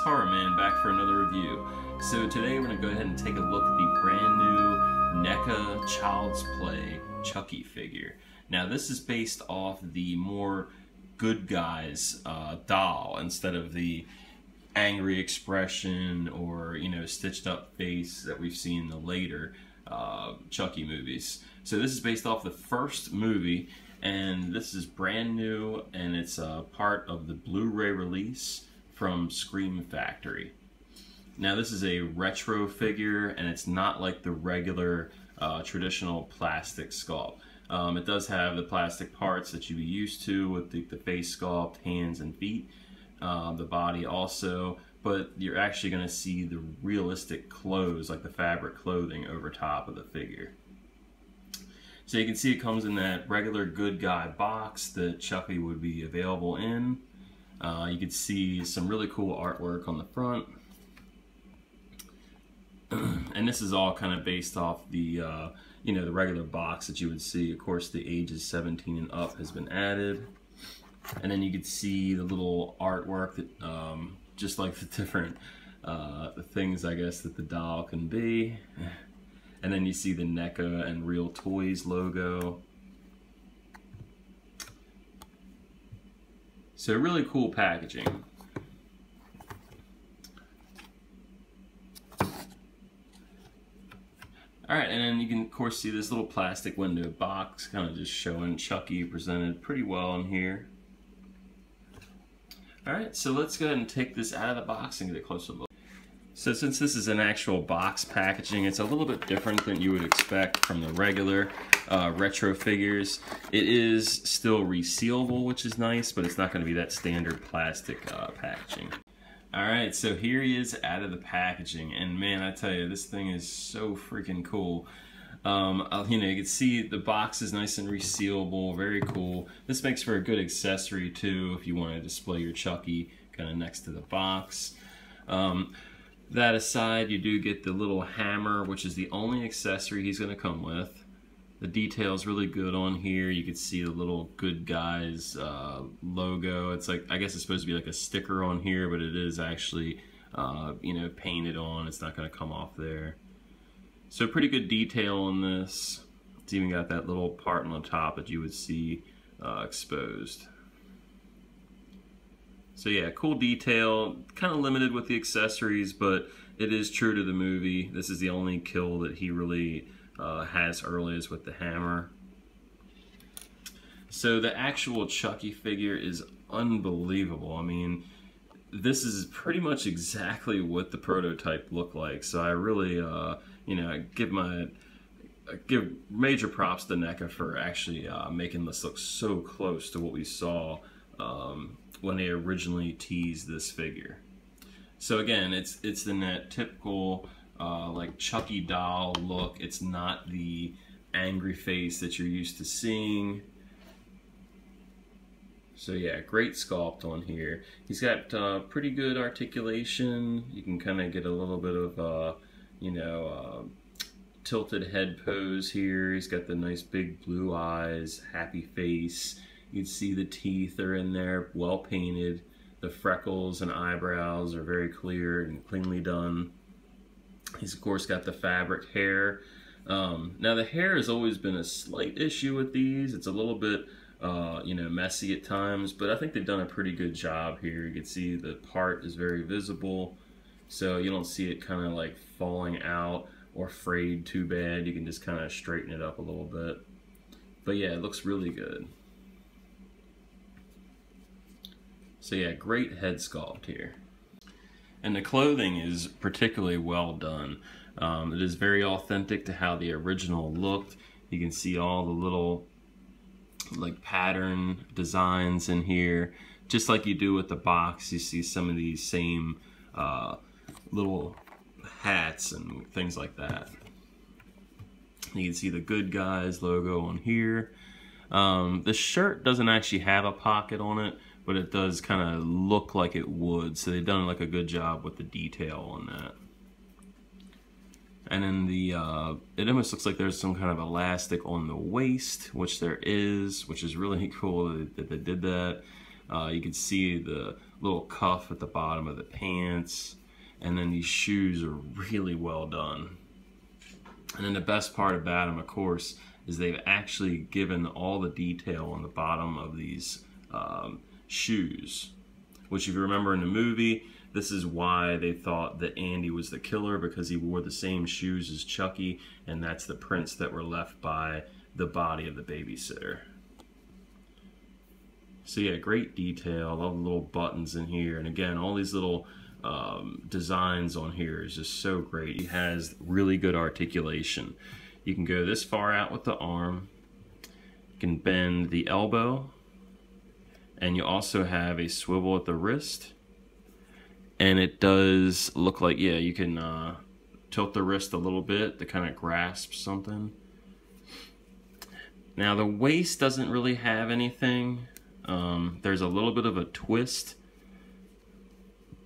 Horror Man back for another review. So today we're going to go ahead and take a look at the brand new NECA Child's Play Chucky figure. Now this is based off the more good guys doll instead of the angry expression or, you know, stitched up face that we've seen in the later Chucky movies. So this is based off the first movie, and this is brand new, and it's part of the Blu-ray release from Scream Factory. Now this is a retro figure, and it's not like the regular traditional plastic sculpt. It does have the plastic parts that you'd be used to with the face sculpt, hands and feet, the body also, but you're actually going to see the realistic clothes, like the fabric clothing over top of the figure. So you can see it comes in that regular good guy box that Chucky would be available in. You can see some really cool artwork on the front. And this is all kind of based off the you know, the regular box that you would see. Of course, the ages 17 and up has been added. And then you can see the little artwork that just like the different things, I guess, that the doll can be. And then you see the NECA and Real Toys logo. So really cool packaging. Alright, and then you can of course see this little plastic window box kind of just showing Chucky presented pretty well in here. Alright, so let's go ahead and take this out of the box and get a closer look. So since this is an actual box packaging, it's a little bit different than you would expect from the regular retro figures. It is still resealable, which is nice, but it's not going to be that standard plastic packaging. Alright, so here he is out of the packaging, and man, I tell you, this thing is so freaking cool. You know, you can see the box is nice and resealable, very cool. This makes for a good accessory too if you want to display your Chucky kind of next to the box. That aside, you do get the little hammer, which is the only accessory he's going to come with. The detail's really good on here. You can see the little good guys logo. It's like, I guess it's supposed to be like a sticker on here, but it is actually you know, painted on. It's not going to come off there. So pretty good detail on this. It's even got that little part on the top that you would see exposed. So yeah, cool detail, kind of limited with the accessories, but it is true to the movie. This is the only kill that he really has early, is with the hammer. So the actual Chucky figure is unbelievable. I mean, this is pretty much exactly what the prototype looked like. So I really, you know, I give major props to NECA for actually making this look so close to what we saw when they originally teased this figure. So again, it's in that typical like Chucky doll look. It's not the angry face that you're used to seeing. So yeah, great sculpt on here. He's got pretty good articulation. You can kind of get a little bit of you know, tilted head pose here. He's got the nice big blue eyes, happy face. You can see the teeth are in there, well painted. The freckles and eyebrows are very clear and cleanly done. He's of course got the fabric hair. Now the hair has always been a slight issue with these. It's a little bit you know, messy at times, but I think they've done a pretty good job here. You can see the part is very visible, so you don't see it kind of like falling out or frayed too bad. You can just kind of straighten it up a little bit. But yeah, it looks really good. So yeah, great head sculpt here. And the clothing is particularly well done. It is very authentic to how the original looked. You can see all the little like pattern designs in here. Just like you do with the box, you see some of these same little hats and things like that. You can see the Good Guys logo on here. The shirt doesn't actually have a pocket on it, but it does kind of look like it would, so they've done like a good job with the detail on that. And then the it almost looks like there's some kind of elastic on the waist, which there is, which is really cool that they did that. You can see the little cuff at the bottom of the pants, and then these shoes are really well done. And then the best part about them, of course, is they've actually given all the detail on the bottom of these shoes, which if you remember in the movie, this is why they thought that Andy was the killer, because he wore the same shoes as Chucky, and that's the prints that were left by the body of the babysitter. So yeah, great detail, all the little buttons in here, and again, all these little designs on here is just so great. He has really good articulation. You can go this far out with the arm, you can bend the elbow, and you also have a swivel at the wrist. And it does look like, yeah, you can tilt the wrist a little bit to kind of grasp something. Now the waist doesn't really have anything. There's a little bit of a twist,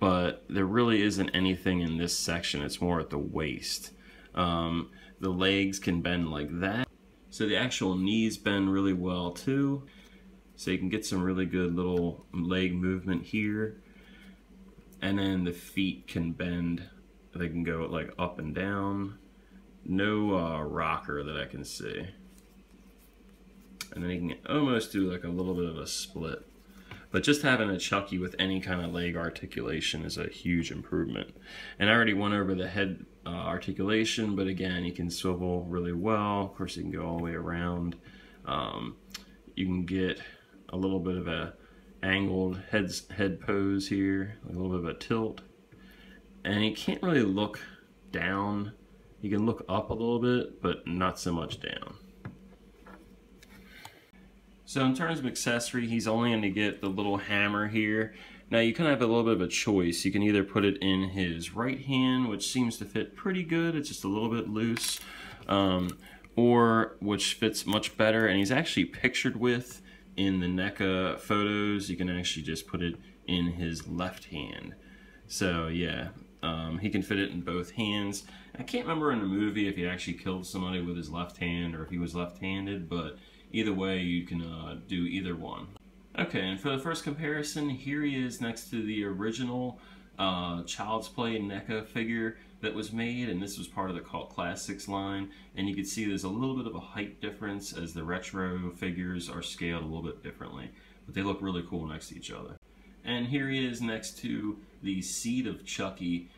but there really isn't anything in this section. It's more at the waist. The legs can bend like that. So the actual knees bend really well too. So you can get some really good little leg movement here. And then the feet can bend. They can go like up and down. No rocker that I can see. And then you can almost do like a little bit of a split. But just having a Chucky with any kind of leg articulation is a huge improvement. And I already went over the head articulation, but again, you can swivel really well. Of course, you can go all the way around. You can get a little bit of a angled head pose here, a little bit of a tilt, and you can't really look down. You can look up a little bit, but not so much down. So in terms of accessory, he's only going to get the little hammer here. Now you kind of have a little bit of a choice. You can either put it in his right hand, which seems to fit pretty good, it's just a little bit loose, or which fits much better, and he's actually pictured with in the NECA photos, you can actually just put it in his left hand. So yeah, he can fit it in both hands. I can't remember in the movie if he actually killed somebody with his left hand or if he was left-handed, but either way you can do either one. Okay, and for the first comparison, here he is next to the original Child's Play NECA figure that was made, and this was part of the Cult Classics line, and you can see there's a little bit of a height difference as the retro figures are scaled a little bit differently, but they look really cool next to each other. And here he is next to the Seed of Chucky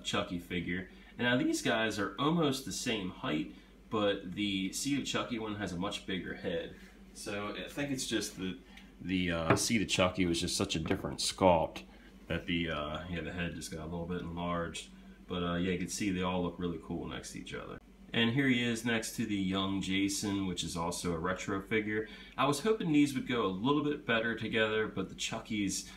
Chucky figure. And now these guys are almost the same height, but the Seed of Chucky one has a much bigger head. So I think it's just that the Seed of Chucky was just such a different sculpt that the head just got a little bit enlarged. But yeah, you can see they all look really cool next to each other. And here he is next to the young Jason, which is also a retro figure. I was hoping these would go a little bit better together, but the Chucky's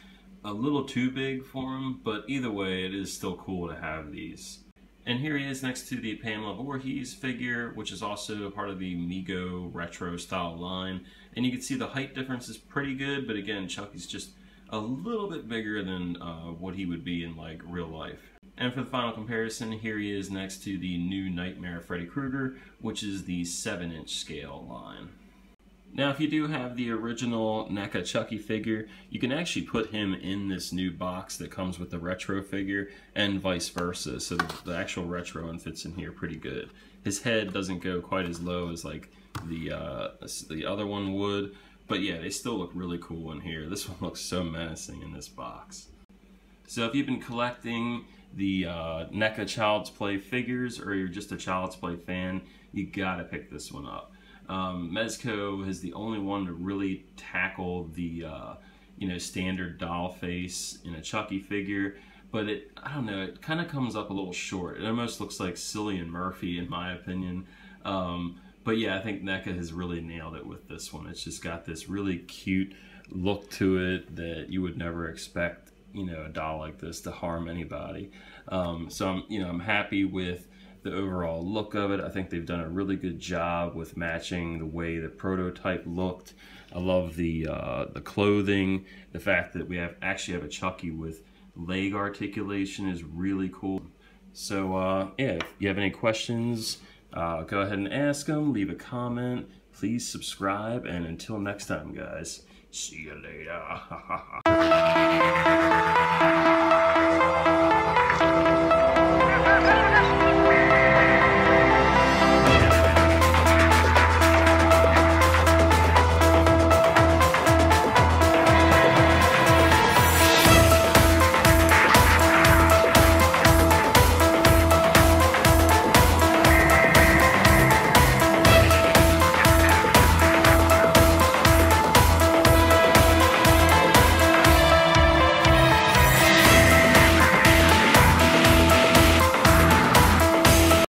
a little too big for him. But either way, it is still cool to have these. And here he is next to the Pamela Voorhees figure, which is also part of the Mego retro style line. And you can see the height difference is pretty good, but again, Chucky's just a little bit bigger than what he would be in like real life. And for the final comparison, here he is next to the new Nightmare Freddy Krueger, which is the 7-inch scale line. Now, if you do have the original NECA Chucky figure, you can actually put him in this new box that comes with the retro figure, and vice versa. So the actual retro one fits in here pretty good. His head doesn't go quite as low as like the other one would, but yeah, they still look really cool in here. This one looks so menacing in this box. So if you've been collecting the NECA Child's Play figures, or you're just a Child's Play fan, you gotta pick this one up. Mezco is the only one to really tackle the standard doll face in a Chucky figure, but I don't know, it kind of comes up a little short. It almost looks like Cillian Murphy in my opinion. But yeah, I think NECA has really nailed it with this one. It's just got this really cute look to it that you would never expect a doll like this to harm anybody. So I'm happy with the overall look of it. I think they've done a really good job with matching the way the prototype looked. I love the clothing. The fact that we actually have a Chucky with leg articulation is really cool. So yeah, if you have any questions, Go ahead and ask them, leave a comment, please subscribe, and until next time, guys, see you later.